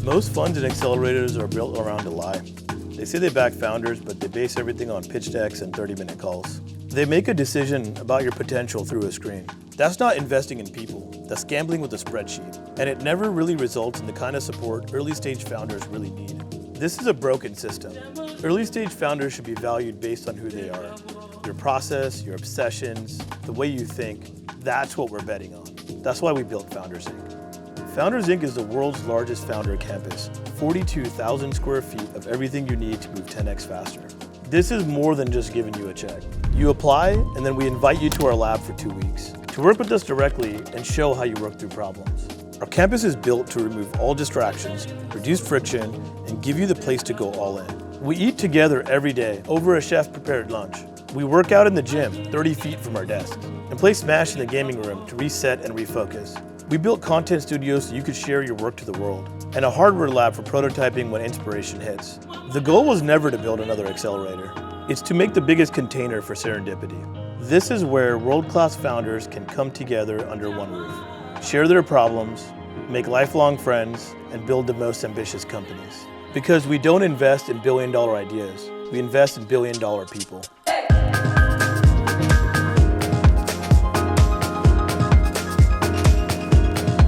Most funds and accelerators are built around a lie. They say they back founders, but they base everything on pitch decks and 30-minute calls. They make a decision about your potential through a screen. That's not investing in people, that's gambling with a spreadsheet. And it never really results in the kind of support early-stage founders really need. This is a broken system. Early-stage founders should be valued based on who they are. Your process, your obsessions, the way you think, that's what we're betting on. That's why we built Founders Inc. Founders Inc. is the world's largest founder campus, 42,000 square feet of everything you need to move 10x faster. This is more than just giving you a check. You apply, and then we invite you to our lab for 2 weeks to work with us directly and show how you work through problems. Our campus is built to remove all distractions, reduce friction, and give you the place to go all in. We eat together every day over a chef-prepared lunch. We work out in the gym 30 feet from our desks and play Smash in the gaming room to reset and refocus. We built content studios so you could share your work to the world, and a hardware lab for prototyping when inspiration hits. The goal was never to build another accelerator. It's to make the biggest container for serendipity. This is where world-class founders can come together under one roof, share their problems, make lifelong friends, and build the most ambitious companies. Because we don't invest in billion-dollar ideas, we invest in billion-dollar people.